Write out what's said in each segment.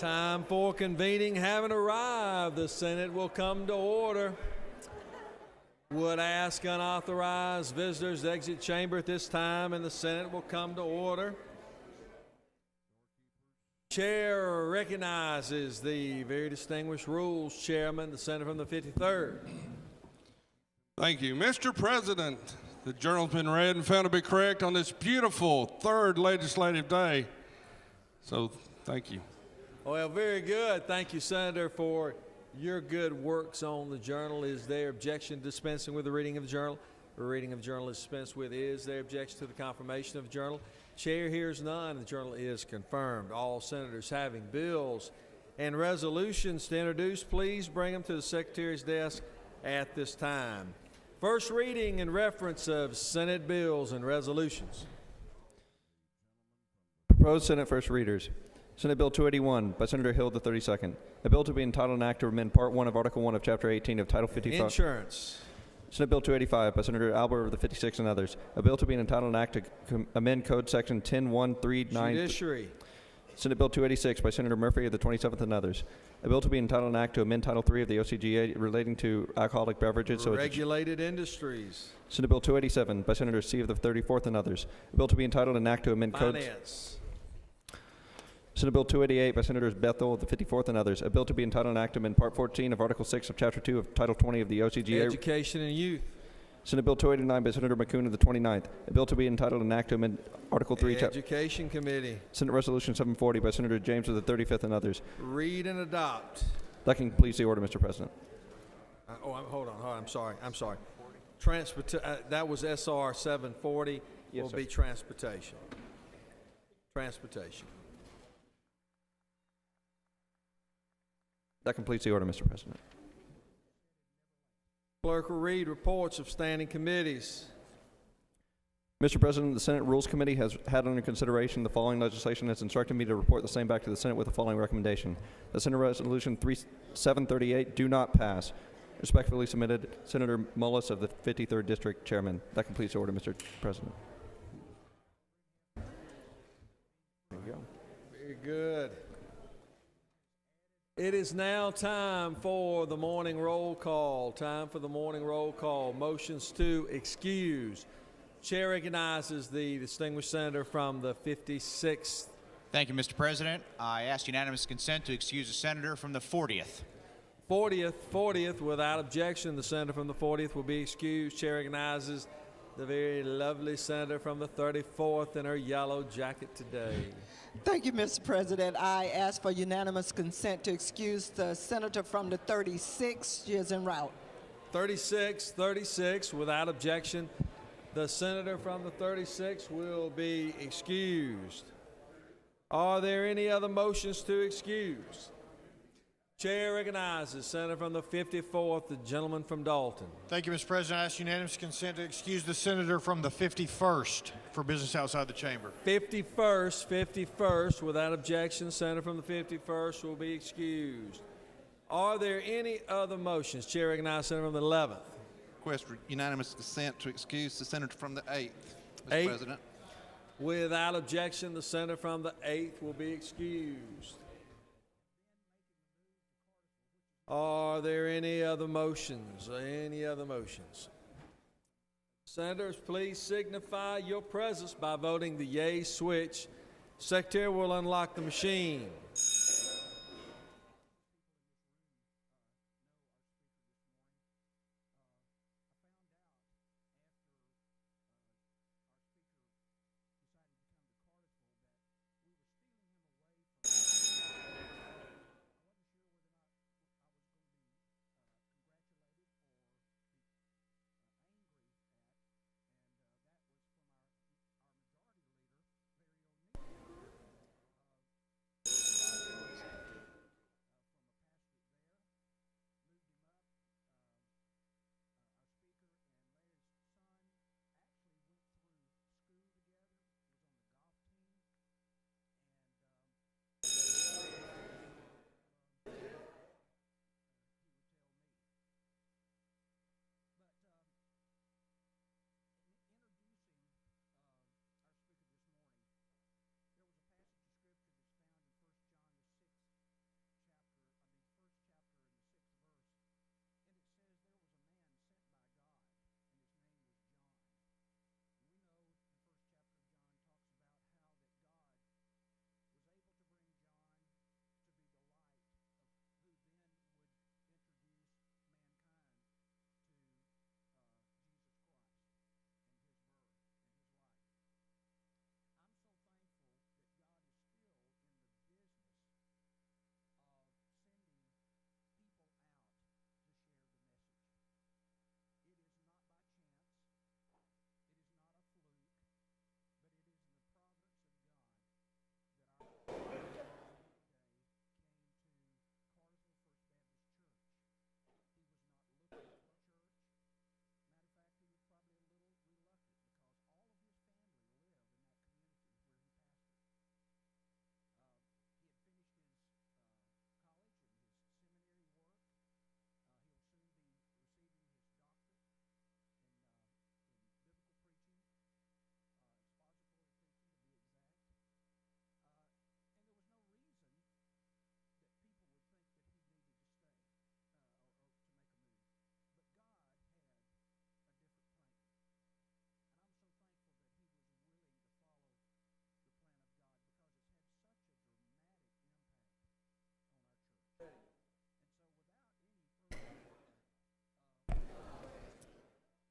Time for convening having arrived. The Senate will come to order. Would ask unauthorized visitors to exit chamber at this time, and the Senate will come to order. Chair recognizes the very distinguished Rules Chairman, the Senator from the 53rd. Thank you. Mr. President, the journal's been read and found to be correct on this beautiful third legislative day. So, thank you. Well, very good. Thank you, Senator, for your good works on the journal. Is there objection dispensing with the reading of the journal? The reading of the journal is dispensed with. Is there objection to the confirmation of the journal? Chair hears none. The journal is confirmed. All senators having bills and resolutions to introduce, please bring them to the Secretary's desk at this time. First reading in reference of Senate bills and resolutions. Proposed Senate first readers. Senate Bill 281 by Senator Hill, the 32nd. A bill to be entitled an act to amend Part 1 of Article 1 of Chapter 18 of Title 55. Insurance. Senate Bill 285 by Senator Albert of the 56th and others. A bill to be entitled an act to amend Code Section 10139. Judiciary. Senate Bill 286 by Senator Murphy of the 27th and others. A bill to be entitled an act to amend Title 3 of the OCGA relating to alcoholic beverages. Regulated industries. Senate Bill 287 by Senator C of the 34th and others. A bill to be entitled an act to amend Finance. Senate Bill 288 by Senators Bethel of the 54th and others. A bill to be entitled an act to amend Part 14 of Article 6 of Chapter 2 of Title 20 of the OCGA. Education and Youth. Senate Bill 289 by Senator McCoon of the 29th. A bill to be entitled an act to amend Article 3. Education Committee. Senate Resolution 740 by Senator James of the 35th and others. Read and adopt. That completes the order, Mr. President. Hold on. I'm sorry. That was SR 740. Yes, will sir. be transportation. That completes the order, Mr. President. Clerk will read reports of standing committees. Mr. President, the Senate Rules Committee has had under consideration the following legislation and has instructed me to report the same back to the Senate with the following recommendation. The Senate Resolution 738 do not pass. Respectfully submitted, Senator Mullis of the 53rd District Chairman. That completes the order, Mr. President. There you go. Very good. It is now time for the morning roll call. Motions to excuse. Chair recognizes the distinguished senator from the 56th. Thank you, Mr. President. I ask unanimous consent to excuse the senator from the 40th. 40th, without objection, the senator from the 40th will be excused. Chair recognizes the very lovely senator from the 34th in her yellow jacket today. Thank you, Mr. President. I ask for unanimous consent to excuse the senator from the 36th. She is en route. 36, without objection, the senator from the 36th will be excused. Are there any other motions to excuse? Chair recognizes Senator from the 54th, the gentleman from Dalton. Thank you, Mr. President. I ask unanimous consent to excuse the senator from the 51st for business outside the chamber. 51st, without objection, senator from the 51st will be excused. Are there any other motions? Chair recognizes Senator from the 11th. Request unanimous consent to excuse the senator from the 8th, Mr. President. Without objection, the senator from the 8th will be excused. Are there any other motions? Senators, please signify your presence by voting the yay switch. Secretary will unlock the machine.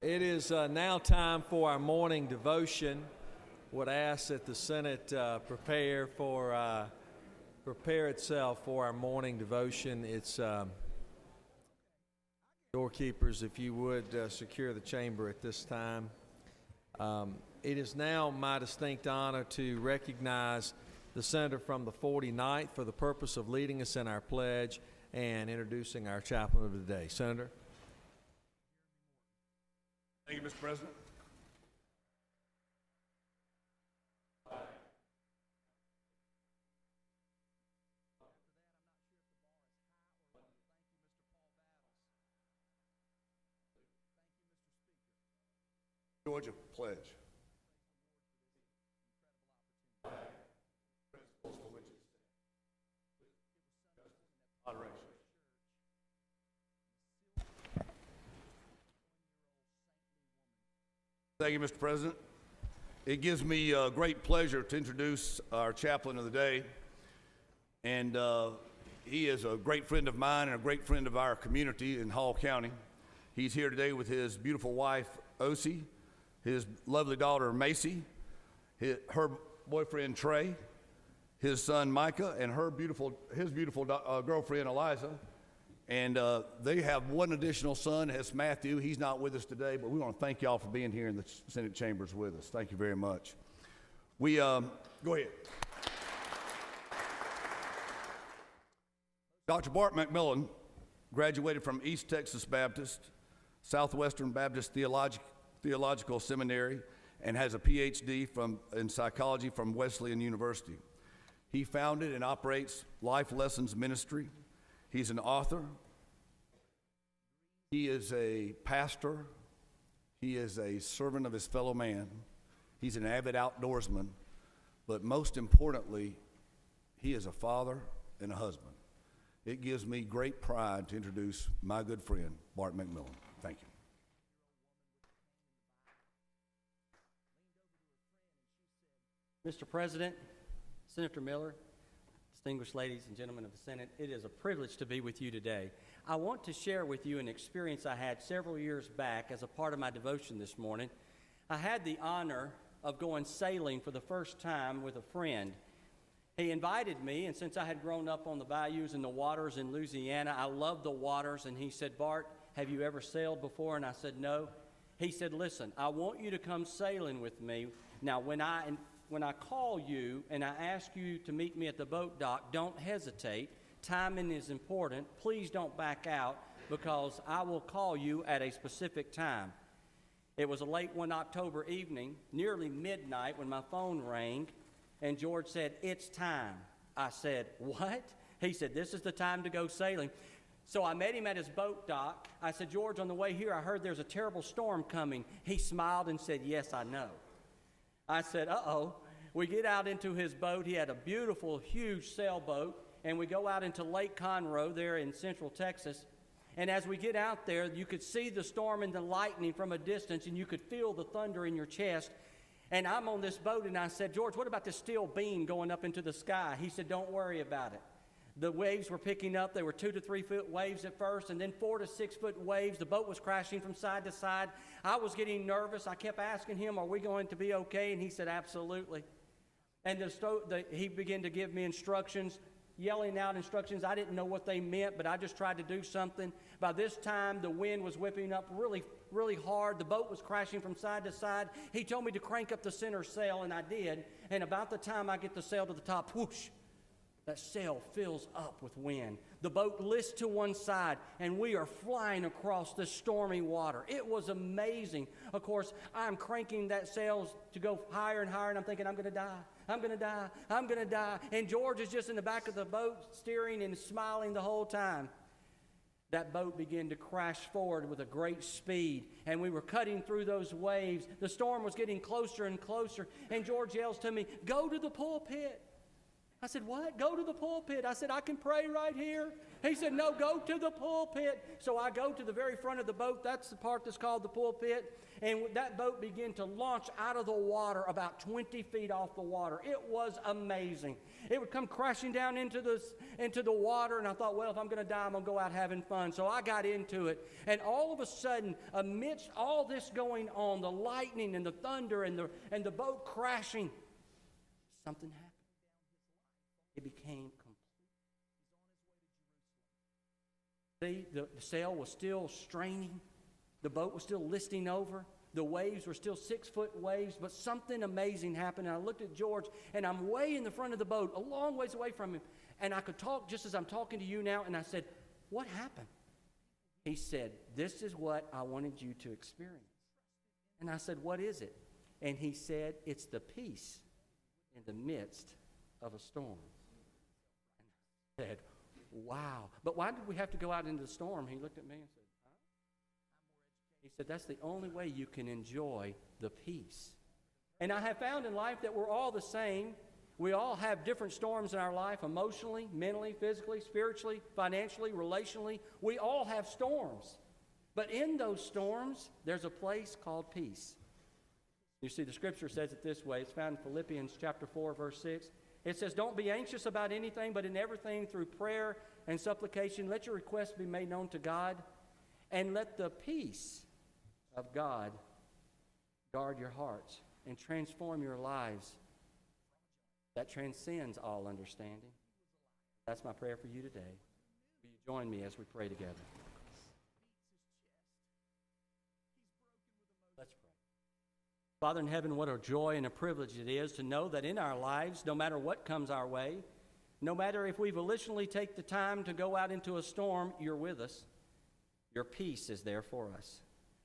It is now time for our morning devotion. Would ask that the Senate prepare itself for our morning devotion. It's doorkeepers, if you would secure the chamber at this time. It is now my distinct honor to recognize the senator from the 49th for the purpose of leading us in our pledge and introducing our chaplain of the day. Senator. Thank you, Mr. President. Georgia pledge. Thank you, Mr. President. It gives me great pleasure to introduce our chaplain of the day. And he is a great friend of mine and a great friend of our community in Hall County. He's here today with his beautiful wife, Osie, his lovely daughter, Macy, her boyfriend, Trey, his son, Micah, and his beautiful girlfriend, Eliza. And they have one additional son, that's Matthew. He's not with us today, but we want to thank y'all for being here in the Senate chambers with us. Thank you very much. Go ahead. Dr. Bart McMillan graduated from East Texas Baptist, Southwestern Baptist Theological Seminary, and has a PhD in psychology from Wesleyan University. He founded and operates Life Lessons Ministry. He's an author. He is a pastor. He is a servant of his fellow man. He's an avid outdoorsman. But most importantly, he is a father and a husband. It gives me great pride to introduce my good friend, Bart McMillan. Thank you. Mr. President, Senator Miller, distinguished ladies and gentlemen of the Senate, it is a privilege to be with you today. I want to share with you an experience I had several years back as a part of my devotion this morning. I had the honor of going sailing for the first time with a friend. He invited me, and since I had grown up on the bayous and the waters in Louisiana, I loved the waters, and he said, "Bart, have you ever sailed before?" And I said, "No." He said, "Listen, I want you to come sailing with me. Now, when I call you and I ask you to meet me at the boat dock, don't hesitate. Timing is important. Please don't back out because I will call you at a specific time." It was a late one October evening, nearly midnight, when my phone rang, and George said, "It's time." I said, "What?" He said, "This is the time to go sailing." So I met him at his boat dock. I said, "George, on the way here, I heard there's a terrible storm coming." He smiled and said, "Yes, I know." I said, "Uh-oh." We get out into his boat. He had a beautiful, huge sailboat, and we go out into Lake Conroe there in central Texas. And as we get out there, you could see the storm and the lightning from a distance, and you could feel the thunder in your chest. And I'm on this boat, and I said, "George, what about this steel beam going up into the sky?" He said, "Don't worry about it." The waves were picking up. They were 2 to 3 foot waves at first, and then 4 to 6 foot waves. The boat was crashing from side to side. I was getting nervous. I kept asking him, "Are we going to be okay?" And he said, "Absolutely." And he began to give me instructions, yelling out instructions. I didn't know what they meant, but I just tried to do something. By this time, the wind was whipping up really, really hard. The boat was crashing from side to side. He told me to crank up the center sail, and I did. And about the time I get the sail to the top, whoosh, that sail fills up with wind. The boat lifts to one side, and we are flying across the stormy water. It was amazing. Of course, I'm cranking that sail to go higher and higher, and I'm thinking, I'm going to die. I'm going to die. I'm going to die. And George is just in the back of the boat steering and smiling the whole time. That boat began to crash forward with a great speed, and we were cutting through those waves. The storm was getting closer and closer, and George yells to me, "Go to the pulpit." I said, "What? Go to the pulpit." I said, "I can pray right here." He said, no, go to the pulpit. So I go to the very front of the boat. That's the part that's called the pulpit. And that boat began to launch out of the water about 20 feet off the water. It was amazing. It would come crashing down into the water, and I thought, well, if I'm going to die, I'm going to go out having fun. So I got into it. And all of a sudden, amidst all this going on, the lightning and the thunder and the boat crashing, something happened. It became complete. See, the sail was still straining. The boat was still listing over. The waves were still 6-foot waves, but something amazing happened. And I looked at George, and I'm way in the front of the boat, a long ways away from him. And I could talk just as I'm talking to you now, and I said, what happened? He said, this is what I wanted you to experience. And I said, what is it? And he said, it's the peace in the midst of a storm. And I said, wow. But why did we have to go out into the storm? He looked at me and said, huh? He said, that's the only way you can enjoy the peace. And I have found in life that we're all the same. We all have different storms in our life, emotionally, mentally, physically, spiritually, financially, relationally. We all have storms. But in those storms, there's a place called peace. You see, the scripture says it this way. It's found in Philippians chapter 4, verse 6. It says, don't be anxious about anything, but in everything through prayer and supplication, let your requests be made known to God, and let the peace of God guard your hearts and transform your lives. That transcends all understanding. That's my prayer for you today. Will you join me as we pray together? Let's pray. Father in heaven, what a joy and a privilege it is to know that in our lives, no matter what comes our way, no matter if we volitionally take the time to go out into a storm, you're with us. Your peace is there for us.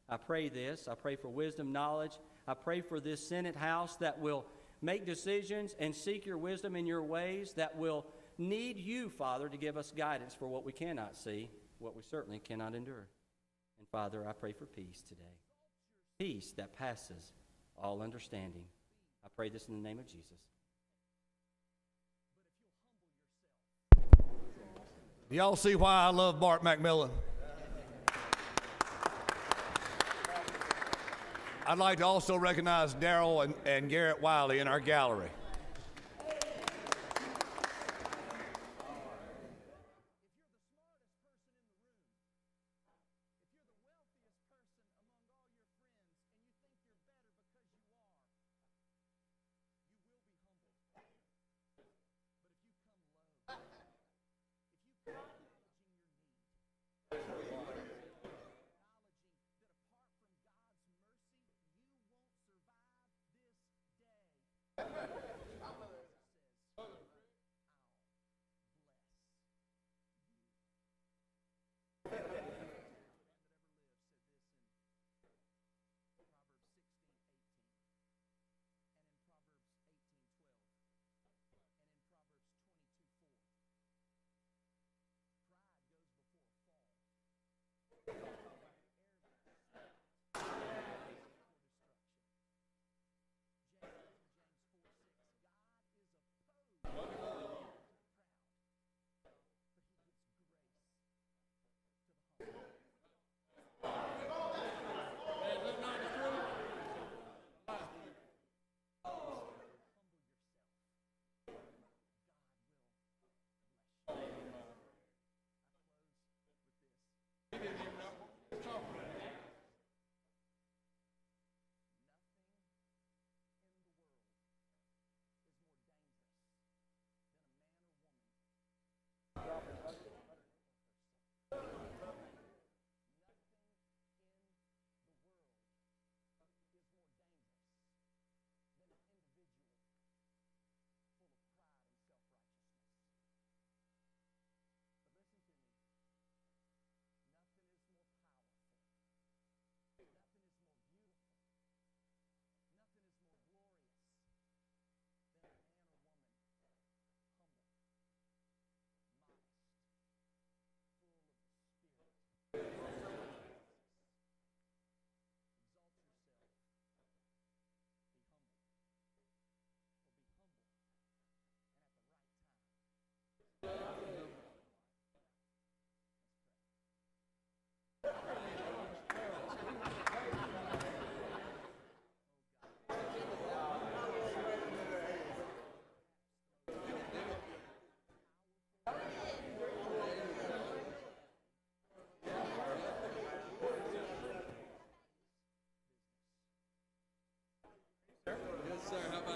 I pray this. I pray for wisdom, knowledge. I pray for this Senate House that will make decisions and seek your wisdom in your ways, that will need you, Father, to give us guidance for what we cannot see, what we certainly cannot endure. And Father, I pray for peace today. Peace that passes all understanding. I pray this in the name of Jesus. Do y'all see why I love Bart McMillan? I'd like to also recognize Darrell and Garrett Wiley in our gallery.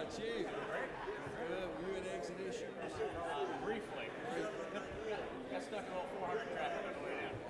about you? Good. Were you an exhibition? Briefly. Got stuck in all 400 traffic on the way down.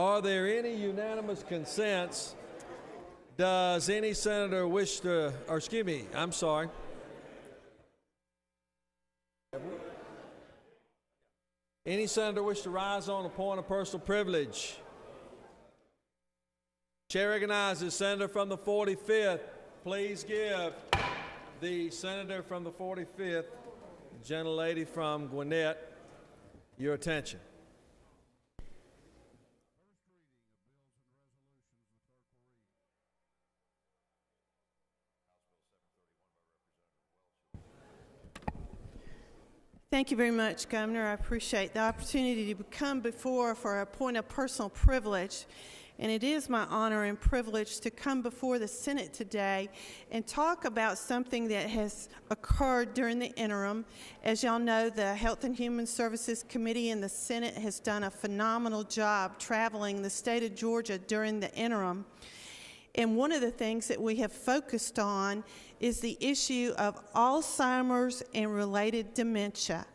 Are there any unanimous consents? Does any senator wish to, or excuse me, I'm sorry. Any senator wish to rise on a point of personal privilege? Chair recognizes senator from the 45th. Please give the senator from the 45th, gentlelady from Gwinnett, your attention. Thank you very much, Governor. I appreciate the opportunity to come before for a point of personal privilege. And it is my honor and privilege to come before the Senate today and talk about something that has occurred during the interim. As y'all know, the Health and Human Services Committee in the Senate has done a phenomenal job traveling the state of Georgia during the interim. And one of the things that we have focused on is the issue of Alzheimer's and related dementia.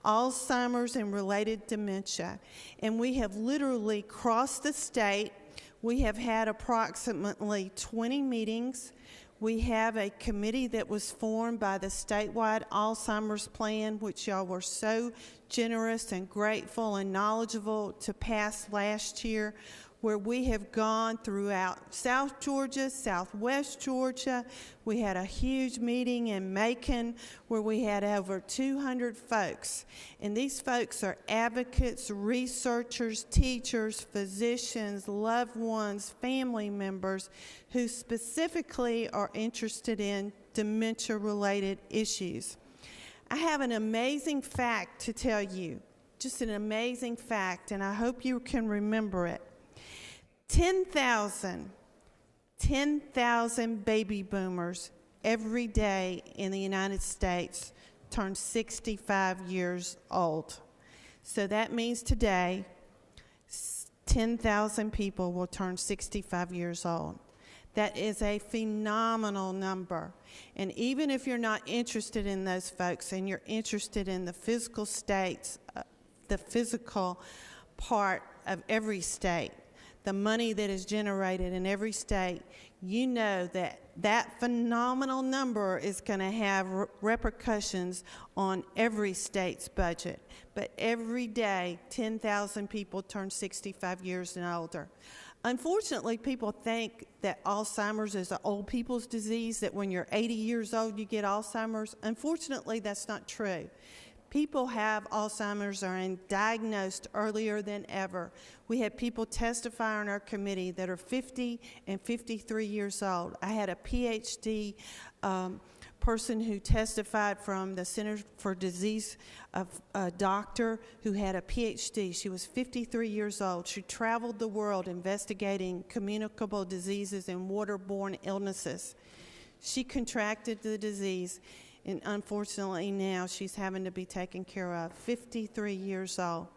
Alzheimer's and related dementia. And we have literally crossed the state. We have had approximately 20 meetings. We have a committee that was formed by the statewide Alzheimer's plan, which y'all were so generous and grateful and knowledgeable to pass last year, where we have gone throughout South Georgia, Southwest Georgia. We had a huge meeting in Macon where we had over 200 folks. And these folks are advocates, researchers, teachers, physicians, loved ones, family members who specifically are interested in dementia-related issues. I have an amazing fact to tell you, just an amazing fact, and I hope you can remember it. 10,000 baby boomers every day in the United States turn 65 years old. So that means today 10,000 people will turn 65 years old. That is a phenomenal number. And even if you're not interested in those folks and you're interested in the physical states, the physical part of every state, the money that is generated in every state, you know that that phenomenal number is going to have repercussions on every state's budget. But every day, 10,000 people turn 65 years and older. Unfortunately, people think that Alzheimer's is an old people's disease, that when you're 80 years old, you get Alzheimer's. Unfortunately, that's not true. People have Alzheimer's are diagnosed earlier than ever. We had people testify on our committee that are 50 and 53 years old. I had a PhD person who testified from the Center for Disease, a doctor who had a PhD. She was 53 years old. She traveled the world investigating communicable diseases and waterborne illnesses. She contracted the disease, and unfortunately now she's having to be taken care of, 53 years old.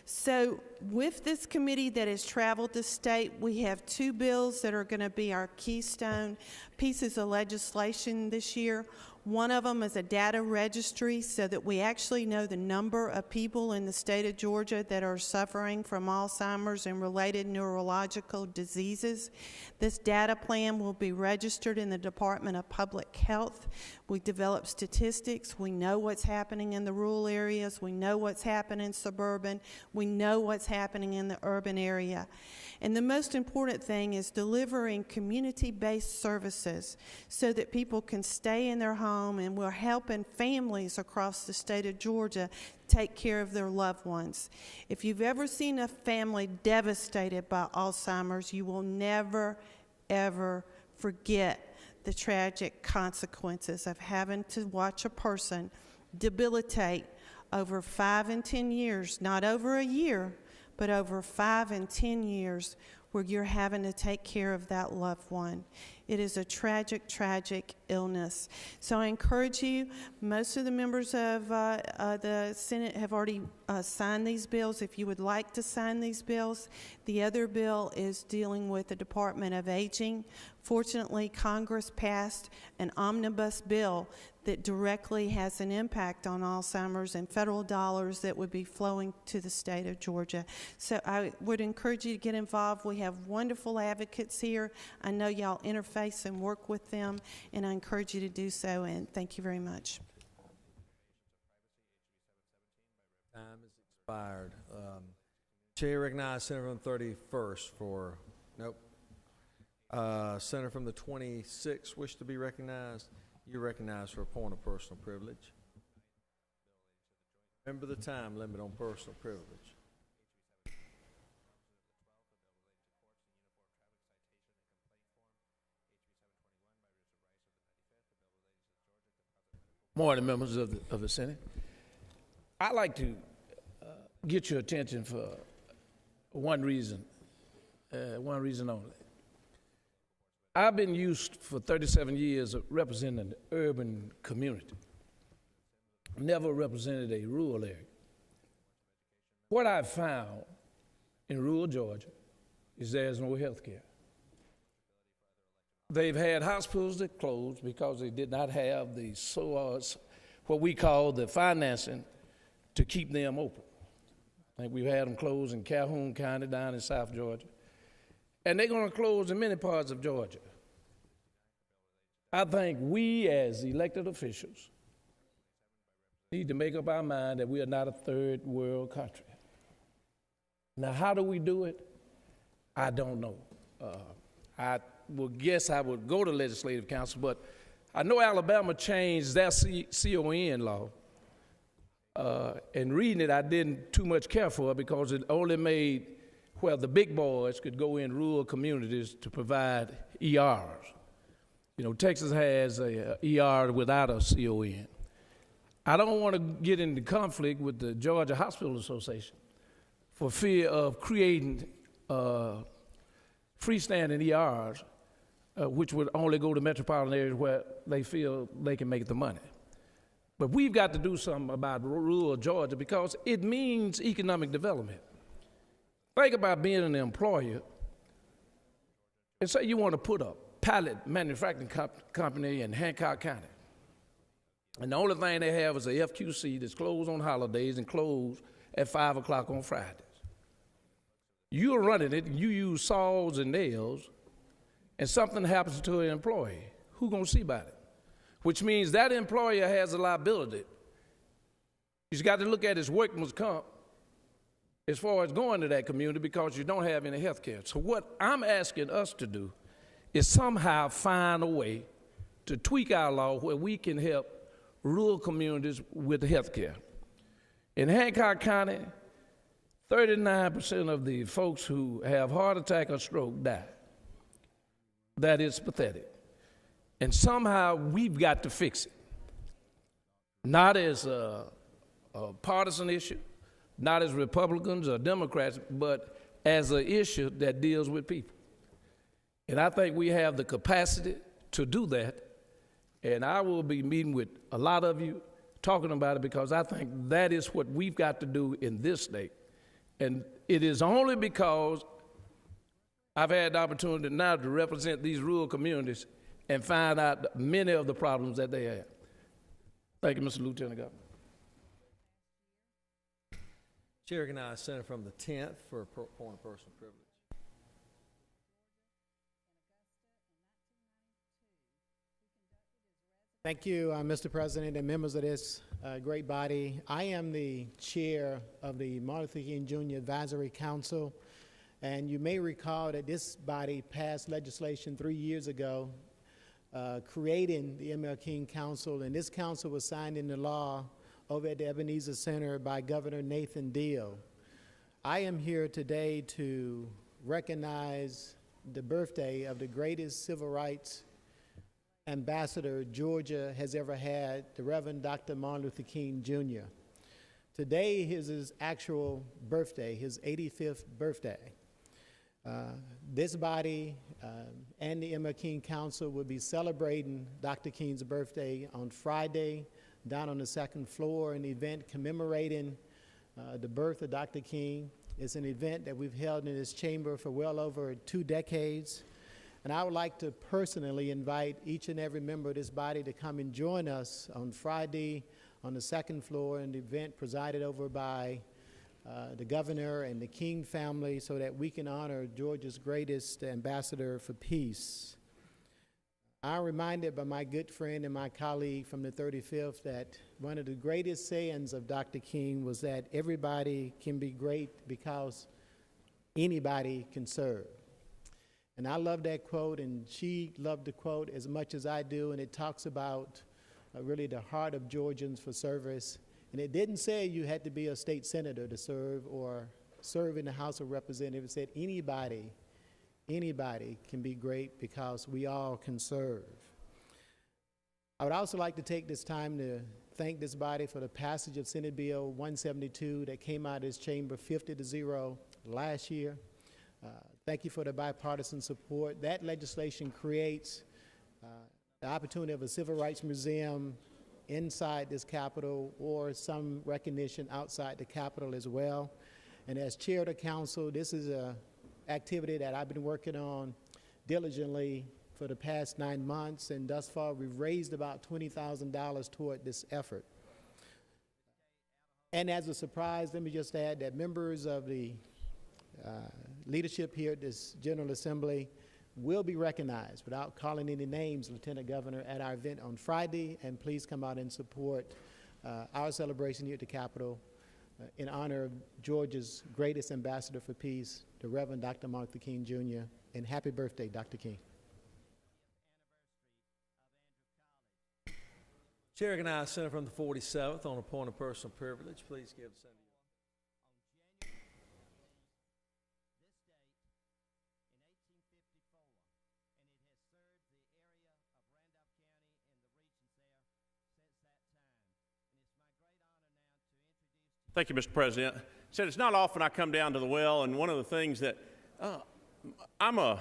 So with this committee that has traveled the state, we have two bills that are going to be our keystone pieces of legislation this year. One of them is a data registry so that we actually know the number of people in the state of Georgia that are suffering from Alzheimer's and related neurological diseases. This data plan will be registered in the Department of Public Health. We develop statistics. We know what's happening in the rural areas. We know what's happening in suburban. We know what's happening in the urban area. And the most important thing is delivering community-based services so that people can stay in their home, and we're helping families across the state of Georgia take care of their loved ones. If you've ever seen a family devastated by Alzheimer's, you will never, ever forget the tragic consequences of having to watch a person debilitate over 5 and 10 years, not over a year, but over 5 and 10 years where you're having to take care of that loved one. It is a tragic, tragic illness. So I encourage you, most of the members of the Senate have already signed these bills. If you would like to sign these bills, the other bill is dealing with the Department of Aging. Fortunately, Congress passed an omnibus bill that directly has an impact on Alzheimer's and federal dollars that would be flowing to the state of Georgia. So I would encourage you to get involved. We have wonderful advocates here. I know y'all interface and work with them, and I encourage you to do so, and thank you very much. Time has expired. Chair recognizes Senator from the 31st for, nope. Senator from the 26th wish to be recognized. You're recognized for a point of personal privilege. Remember the time limit on personal privilege. Morning, members of the Senate. I'd like to get your attention for one reason only. I've been used for 37 years of representing the urban community. Never represented a rural area. What I've found in rural Georgia is there's no health care. They've had hospitals that closed because they did not have the what we call the financing to keep them open. I think we've had them closed in Calhoun County down in South Georgia. And they're going to close in many parts of Georgia. I think we as elected officials need to make up our mind that we are not a third world country. Now, how do we do it? I don't know. I would guess I would go to legislative council, but I know Alabama changed their CON law. And reading it, I didn't too much care for it because it only made where the big boys could go in rural communities to provide ERs. You know, Texas has a ER without a CON. I don't want to get into conflict with the Georgia Hospital Association for fear of creating freestanding ERs, which would only go to metropolitan areas where they feel they can make the money. But we've got to do something about rural Georgia because it means economic development. Think about being an employer and say you want to put a pallet manufacturing company in Hancock County. And the only thing they have is a FQC that's closed on holidays and closed at 5 o'clock on Fridays. You're running it, you use saws and nails, and something happens to an employee. Who's going to see about it? Which means that employer has a liability. He's got to look at his workman's comp as far as going to that community because you don't have any health care. So what I'm asking us to do is somehow find a way to tweak our law where we can help rural communities with health care. In Hancock County, 39% of the folks who have heart attack or stroke die. That is pathetic. And somehow we've got to fix it. Not as a partisan issue, not as Republicans or Democrats, but as an issue that deals with people. And I think we have the capacity to do that. And I will be meeting with a lot of you talking about it because I think that is what we've got to do in this state. And it is only because I've had the opportunity now to represent these rural communities and find out many of the problems that they have. Thank you, Mr. Lieutenant Governor. Chair recognizes Senator from the 10th for a point of personal privilege. Thank you, Mr. President and members of this great body. I am the chair of the Martin Luther King Jr. Advisory Council, and you may recall that this body passed legislation 3 years ago creating the ML King Council, and this council was signed into law over at the Ebenezer Center by Governor Nathan Deal. I am here today to recognize the birthday of the greatest civil rights ambassador Georgia has ever had, the Reverend Dr. Martin Luther King Jr. Today is his actual birthday, his 85th birthday. This body and the Emma King Council will be celebrating Dr. King's birthday on Friday down on the second floor, an event commemorating the birth of Dr. King. It's an event that we've held in this chamber for well over 2 decades. And I would like to personally invite each and every member of this body to come and join us on Friday on the second floor, an event presided over by the governor and the King family, so that we can honor Georgia's greatest ambassador for peace. I'm reminded by my good friend and my colleague from the 35th that one of the greatest sayings of Dr. King was that everybody can be great because anybody can serve. And I love that quote, and she loved the quote as much as I do, and it talks about really the heart of Georgians for service. And it didn't say you had to be a state senator to serve or serve in the House of Representatives. It said anybody can be great because we all can serve. I would also like to take this time to thank this body for the passage of Senate Bill 172 that came out of this chamber 50-0 last year. Thank you for the bipartisan support. That legislation creates the opportunity of a civil rights museum inside this Capitol or some recognition outside the Capitol as well. And as chair of the council, this is an activity that I've been working on diligently for the past 9 months, and thus far we've raised about $20,000 toward this effort. And as a surprise, let me just add that members of the leadership here at this General Assembly will be recognized, without calling any names, Lieutenant Governor, at our event on Friday, and please come out and support our celebration here at the Capitol in honor of Georgia's greatest ambassador for peace, the Reverend Dr. Martin Luther King Jr., and happy birthday, Dr. King. Chair recognizes the Senator from the 47th on a point of personal privilege. Please give the Senator. Thank you, Mr. President. Said it's not often I come down to the well, and one of the things that I'm a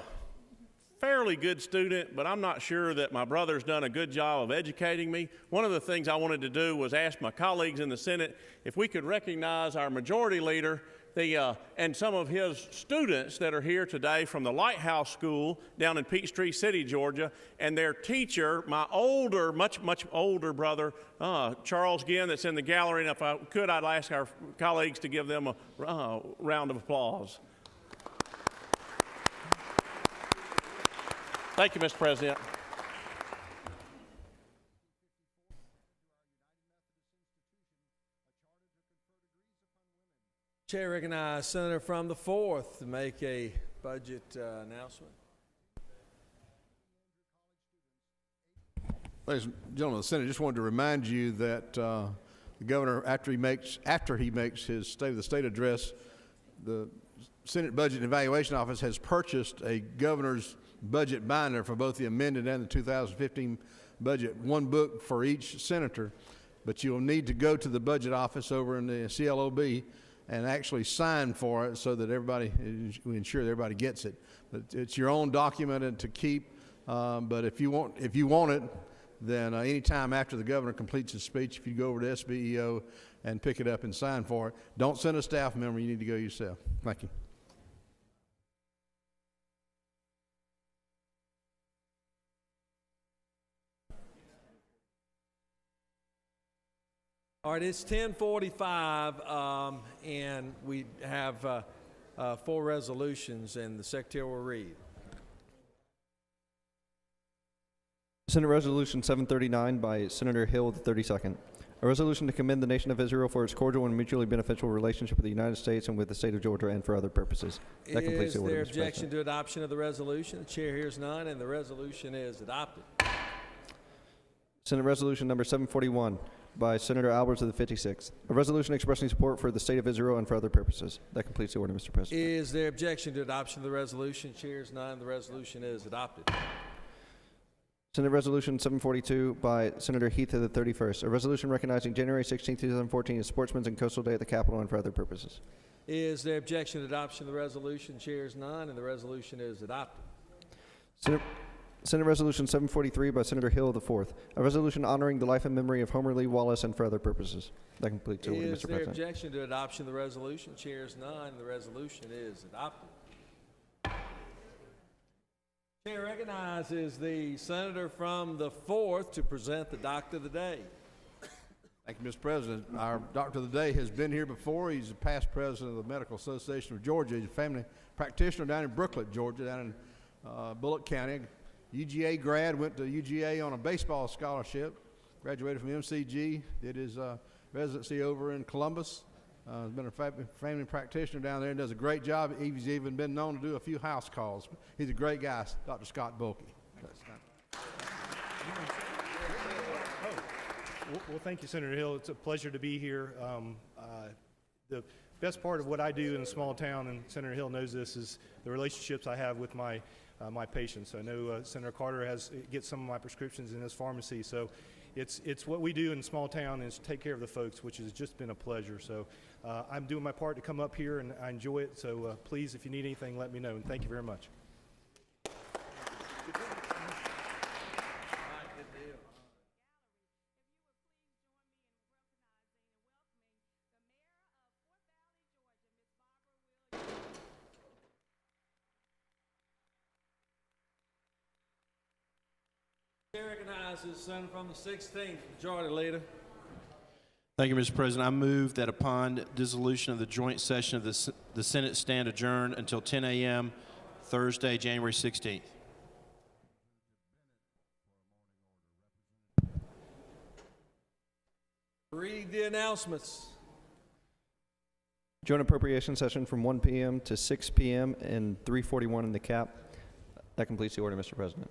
fairly good student, but I'm not sure that my brother's done a good job of educating me. One of the things I wanted to do was ask my colleagues in the Senate if we could recognize our majority leader and some of his students that are here today from the Lighthouse School down in Peachtree City, Georgia, and their teacher, my older, much older brother, Charles Ginn, that's in the gallery, and if I could, I'd ask our colleagues to give them a round of applause. Thank you, Mr. President. Chair recognizes Senator from the 4th to make a budget announcement. Ladies and gentlemen of the Senate, just wanted to remind you that the governor, after he makes his State of the State address, the Senate Budget and Evaluation Office has purchased a governor's budget binder for both the amended and the 2015 budget, one book for each senator. But you'll need to go to the budget office over in the CLOB and actually sign for it so that we ensure that everybody gets it. But it's your own document and to keep. But if you want it, then anytime after the governor completes his speech, if you go over to SBEO and pick it up and sign for it, don't send a staff member. You need to go yourself. Thank you. All right, it's 10:45, and we have 4 resolutions, and the Secretary will read. Senate Resolution 739 by Senator Hill, the 32nd. A resolution to commend the nation of Israel for its cordial and mutually beneficial relationship with the United States and with the state of Georgia and for other purposes. That completes the order, Is there objection to adoption of the resolution? The chair hears none, and the resolution is adopted. Senate Resolution number 741 by Senator Alberts of the 56th. A resolution expressing support for the state of Israel and for other purposes. That completes the order, Mr. President. Is there objection to adoption of the resolution? Chair hears none, the resolution is adopted. Senate Resolution 742 by Senator Heath of the 31st. A resolution recognizing January 16, 2014 as Sportsman's and Coastal Day at the Capitol and for other purposes. Is there objection to adoption of the resolution? Chair is none, and the resolution is adopted. Senate Resolution 743 by Senator Hill IV, a resolution honoring the life and memory of Homer Lee Wallace and for other purposes. That completes the order, Mr. Is there President. objection to adoption of the resolution? Chair is none, and the resolution is adopted. Chair recognizes the senator from the 4th to present the Doctor of the Day. Thank you, Mr. President. Our Doctor of the Day has been here before. He's a past president of the Medical Association of Georgia. He's a family practitioner down in Brooklet, Georgia, down in Bullock County. UGA grad, went to UGA on a baseball scholarship, graduated from MCG, did his residency over in Columbus. Has been a family practitioner down there and does a great job. He's even been known to do a few house calls. He's a great guy, Dr. Scott Bulkey. Well, thank you, Senator Hill. It's a pleasure to be here. The best part of what I do in a small town, and Senator Hill knows this, is the relationships I have with my patients. I know Senator Carter gets some of my prescriptions in his pharmacy, so it's what we do in a small town is take care of the folks, which has just been a pleasure. So I'm doing my part to come up here, and I enjoy it. So please, if you need anything, let me know. And thank you very much. Chair recognizes the senator from the 16th, Majority Leader. Thank you, Mr. President. I move that upon dissolution of the joint session of the Senate stand adjourned until 10 a.m. Thursday, January 16th. Read the announcements. Joint appropriation session from 1 p.m. to 6 p.m. and 3:41 in the cap. That completes the order, Mr. President.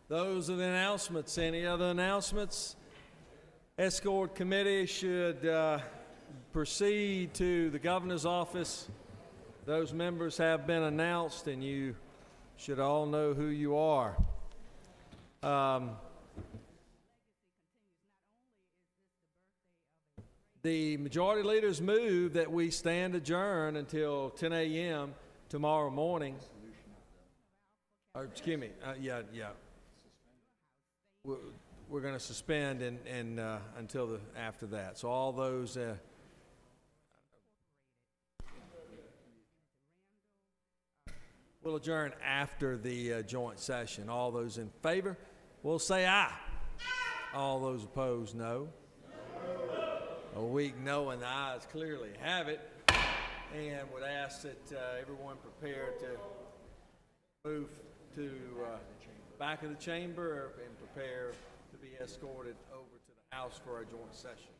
Those are the announcements. Any other announcements? Escort committee should proceed to the governor's office. Those members have been announced, and you should all know who you are. The majority leaders move that we stand adjourned until 10 a.m. tomorrow morning. Or, excuse me, yeah. We're going to suspend and until after that. So all those we'll adjourn after the joint session. All those in favor will say aye. All those opposed, no. A weak no, and the ayes clearly have it. And would ask that everyone prepare to move to back of the chamber and prepare to be escorted over to the house for our joint session.